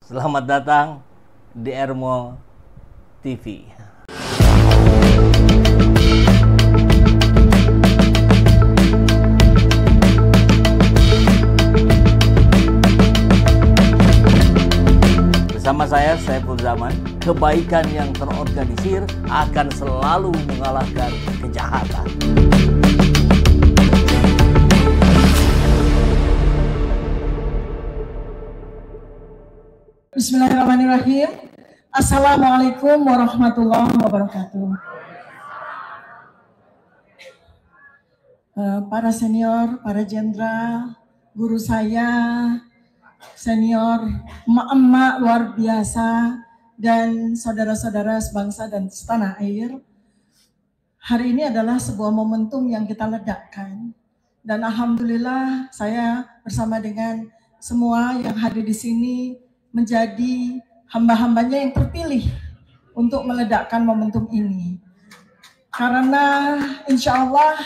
Selamat datang di Ermo TV. Bersama saya, Saiful Zaman, kebaikan yang terorganisir akan selalu mengalahkan kejahatan. Bismillahirrahmanirrahim. Assalamualaikum warahmatullahi wabarakatuh. Para senior, para jenderal, guru saya, senior, emak-emak luar biasa, dan saudara-saudara sebangsa dan setanah air. Hari ini adalah sebuah momentum yang kita ledakkan. Dan alhamdulillah saya bersama dengan semua yang hadir di sini menjadi hamba-hambanya yang terpilih untuk meledakkan momentum ini. Karena insya Allah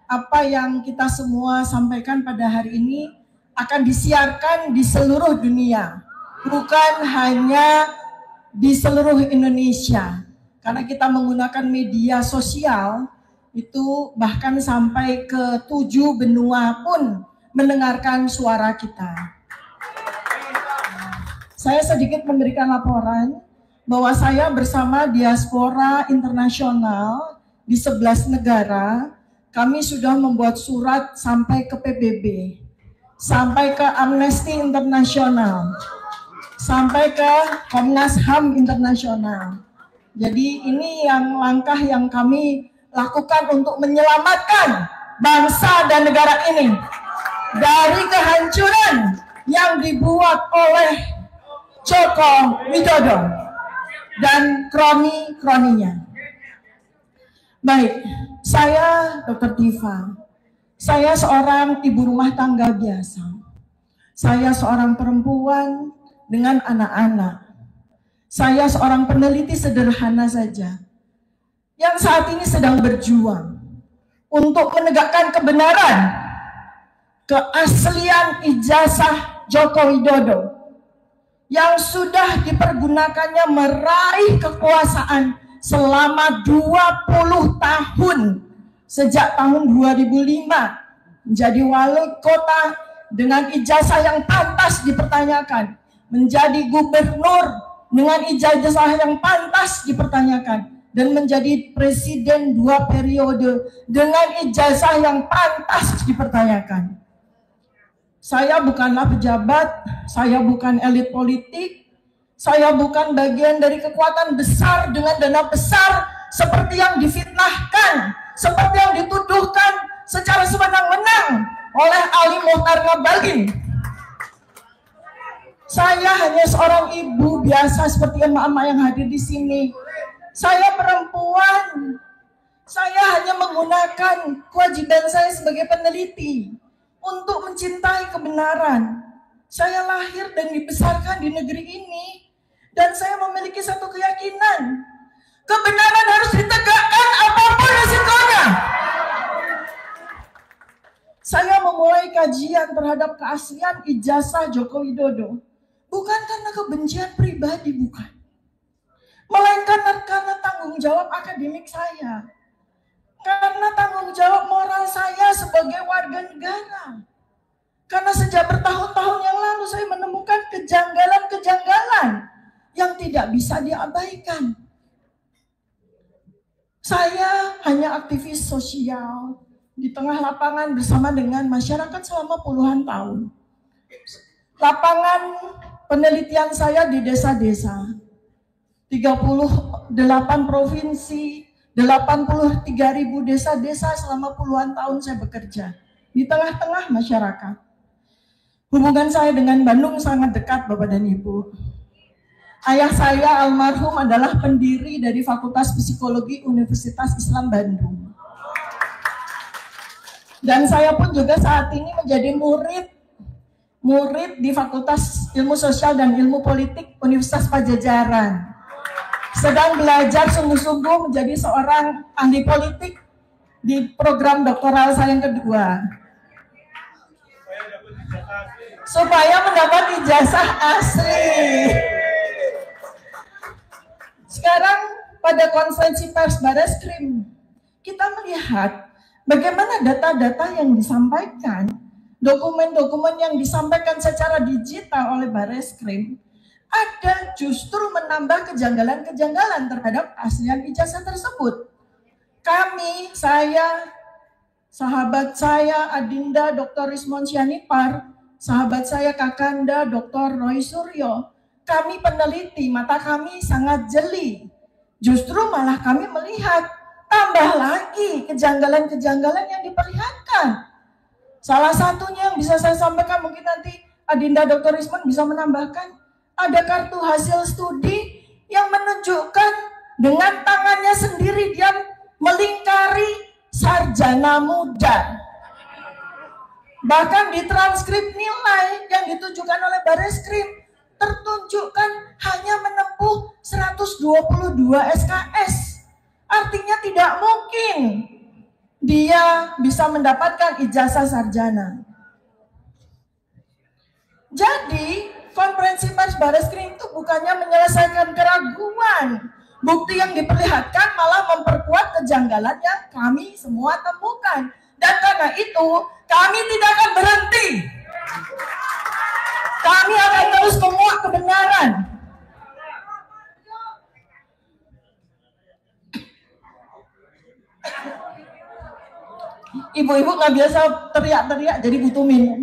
apa yang kita semua sampaikan pada hari ini akan disiarkan di seluruh dunia, bukan hanya di seluruh Indonesia. Karena kita menggunakan media sosial, itu bahkan sampai ke 7 benua pun mendengarkan suara kita. Saya sedikit memberikan laporan bahwa saya bersama diaspora internasional di 11 negara, kami sudah membuat surat sampai ke PBB, sampai ke Amnesty International, sampai ke Komnas HAM Internasional. Jadi ini yang langkah yang kami lakukan untuk menyelamatkan bangsa dan negara ini dari kehancuran yang dibuat oleh Joko Widodo dan kroni-kroninya. Baik, saya Dr. Diva. Saya seorang ibu rumah tangga biasa. Saya seorang perempuan dengan anak-anak. Saya seorang peneliti sederhana saja, yang saat ini sedang berjuang untuk menegakkan kebenaran, keaslian ijazah Joko Widodo yang sudah dipergunakannya meraih kekuasaan selama 20 tahun, sejak tahun 2005 menjadi wali kota dengan ijazah yang pantas dipertanyakan, menjadi gubernur dengan ijazah yang pantas dipertanyakan, dan menjadi presiden 2 periode dengan ijazah yang pantas dipertanyakan. Saya bukanlah pejabat, saya bukan elit politik, saya bukan bagian dari kekuatan besar dengan dana besar seperti yang difitnahkan, seperti yang dituduhkan secara sewenang-wenang oleh Ali Mohtar Ngabalin. Saya hanya seorang ibu biasa seperti emak-emak yang hadir di sini. Saya perempuan, saya hanya menggunakan kewajiban saya sebagai peneliti untuk mencintai kebenaran. Saya lahir dan dibesarkan di negeri ini, dan saya memiliki satu keyakinan, kebenaran harus ditegakkan apapun resikonya. Saya memulai kajian terhadap keaslian ijazah Joko Widodo bukan karena kebencian pribadi, bukan, melainkan karena tanggung jawab akademik saya, karena tanggung jawab moral saya sebagai warga negara. Karena sejak bertahun-tahun yang lalu saya menemukan kejanggalan-kejanggalan yang tidak bisa diabaikan. Saya hanya aktivis sosial di tengah lapangan bersama dengan masyarakat selama puluhan tahun. Lapangan penelitian saya di desa-desa, 38 provinsi, 83.000 desa-desa selama puluhan tahun saya bekerja di tengah-tengah masyarakat. Hubungan saya dengan Bandung sangat dekat, Bapak dan Ibu. Ayah saya almarhum adalah pendiri dari Fakultas Psikologi Universitas Islam Bandung. Dan saya pun juga saat ini menjadi murid di Fakultas Ilmu Sosial dan Ilmu Politik Universitas Pajajaran. Sedang belajar sungguh-sungguh menjadi seorang ahli politik di program doktoral saya yang kedua. Supaya mendapat ijazah asli. pada konferensi pers Bareskrim, kita melihat bagaimana data-data yang disampaikan, dokumen-dokumen yang disampaikan secara digital oleh Bareskrim, ada justru menambah kejanggalan-kejanggalan terhadap aslian ijazah tersebut. Kami, saya, sahabat saya Adinda Dr. Rismon Sianipar, sahabat saya Kakanda Dr. Roy Suryo, kami peneliti, mata kami sangat jeli. Justru malah kami melihat tambah lagi kejanggalan-kejanggalan yang diperlihatkan. Salah satunya yang bisa saya sampaikan, mungkin nanti Adinda Dr. Rismon bisa menambahkan, ada kartu hasil studi yang menunjukkan dengan tangannya sendiri dia melingkari sarjana muda. Bahkan di transkrip nilai yang ditujukan oleh Bareskrim tertunjukkan hanya menempuh 122 SKS. Artinya tidak mungkin dia bisa mendapatkan ijazah sarjana. Jadi konferensi pers Bareskrim itu bukannya menyelesaikan keraguan. Bukti yang diperlihatkan malah memperkuat kejanggalan yang kami semua temukan. Dan karena itu, kami tidak akan berhenti. Kami akan terus menguak kebenaran. Ibu-ibu nggak biasa teriak-teriak, jadi butuh minum.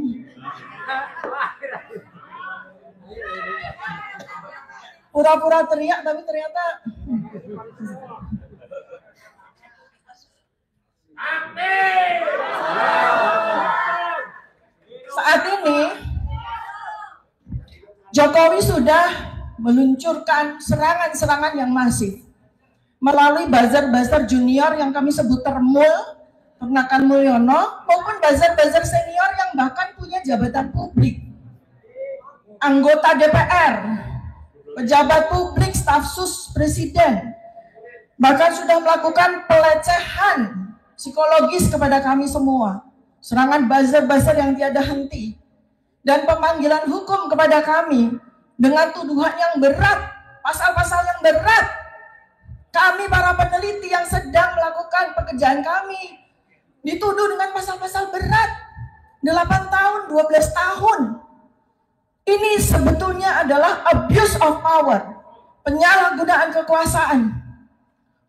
Pura-pura teriak, tapi ternyata saat ini Jokowi sudah meluncurkan serangan-serangan yang masif melalui buzzer-buzzer junior yang kami sebut termul, Pernakan Mulyono, maupun buzzer-buzzer senior yang bahkan punya jabatan publik, anggota DPR, pejabat publik, staf sus presiden, bahkan sudah melakukan pelecehan psikologis kepada kami semua. Serangan buzzer-buzzer yang tiada henti. Dan pemanggilan hukum kepada kami dengan tuduhan yang berat, pasal-pasal yang berat. Kami para peneliti yang sedang melakukan pekerjaan kami dituduh dengan pasal-pasal berat. 8 tahun, 12 tahun. Ini sebetulnya adalah abuse of power, penyalahgunaan kekuasaan.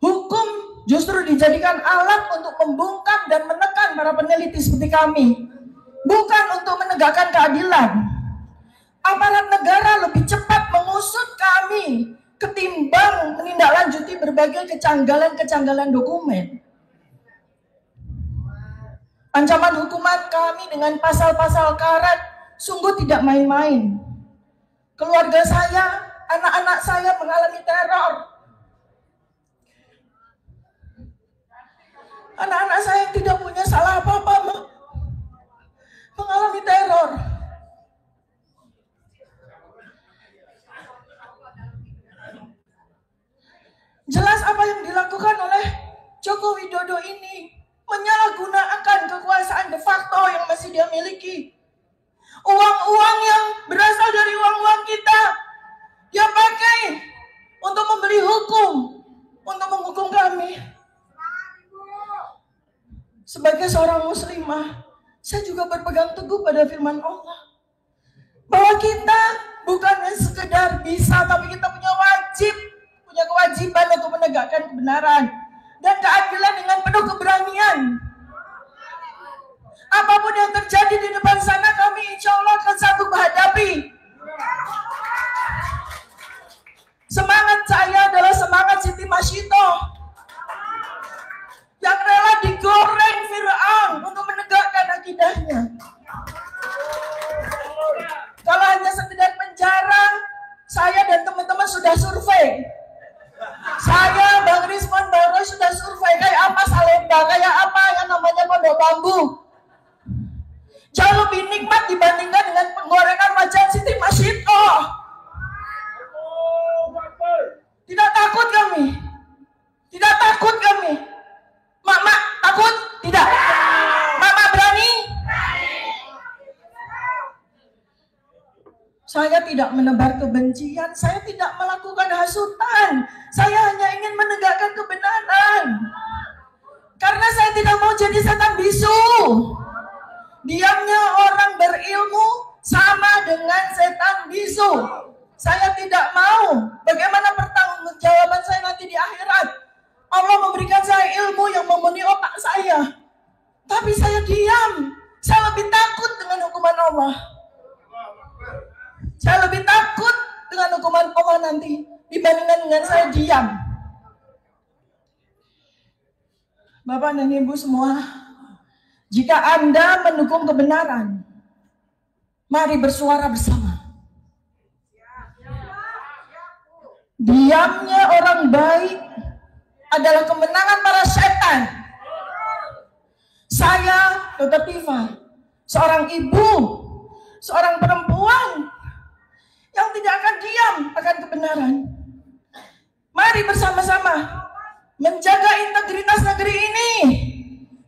Hukum justru dijadikan alat untuk membungkam dan menekan para peneliti seperti kami, bukan untuk menegakkan keadilan. Aparat negara lebih cepat mengusut kami ketimbang menindaklanjuti berbagai kejanggalan-kejanggalan dokumen. Ancaman hukuman kami dengan pasal-pasal karet sungguh tidak main-main. Keluarga saya, anak-anak saya mengalami teror. Anak-anak saya yang tidak punya salah apa-apa mengalami teror. Jelas apa yang dilakukan oleh Joko Widodo ini menyalahgunakan kekuasaan de facto yang masih dia miliki. Uang-uang yang berasal dari uang-uang kita dia pakai untuk membeli hukum, untuk menghukum kami. Sebagai seorang muslimah, saya juga berpegang teguh pada firman Allah bahwa kita bukan sekedar bisa, tapi kita punya kewajiban untuk menegakkan kebenaran dan keadilan dengan penuh keberanian. Apapun yang terjadi di depan sana, kami insya Allah akan sanggup menghadapi. Semangat saya adalah semangat Siti Masyitoh yang rela digoreng Fir'aun untuk menegakkan akidahnya. Kalau hanya sekedar penjara, saya dan teman-teman sudah survei. Saya, Bang Rismon, Bang Roy sudah survei kayak apa Salemba, kayak apa yang namanya Pondok Bambu. Jauh lebih nikmat dibandingkan dengan penggorengan wajah Siti Masyitoh. Tidak takut kami. Tidak takut kami. Mak, takut? Tidak. Mama berani? Saya tidak tidak menebar kebencian, saya tidak melakukan hasutan. Saya hanya ingin menegakkan kebenaran. Karena saya tidak mau jadi setan bisu. Diamnya orang berilmu sama dengan setan bisu. Saya tidak mau. Bagaimana pertanggungjawaban saya nanti di akhirat? Allah memberikan saya ilmu yang memenuhi otak saya. Tapi saya diam. Saya lebih takut dengan hukuman Allah. Saya lebih takut dengan hukuman Allah nanti dibandingkan dengan saya diam. Bapak dan Ibu semua, jika Anda mendukung kebenaran, mari bersuara bersama. Diamnya orang baik adalah kemenangan para setan. Saya, Dr. Tifa, seorang ibu, seorang perempuan yang tidak akan diam akan kebenaran. Mari bersama-sama menjaga integritas negeri ini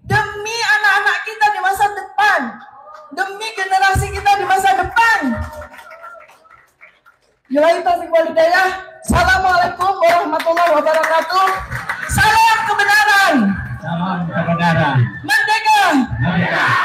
demi anak-anak kita di masa depan, demi generasi kita di masa depan. Billahi taufiq wal hidayah. Assalamualaikum warahmatullahi wabarakatuh. Salam kebenaran. Salam kebenaran. Merdeka. Merdeka.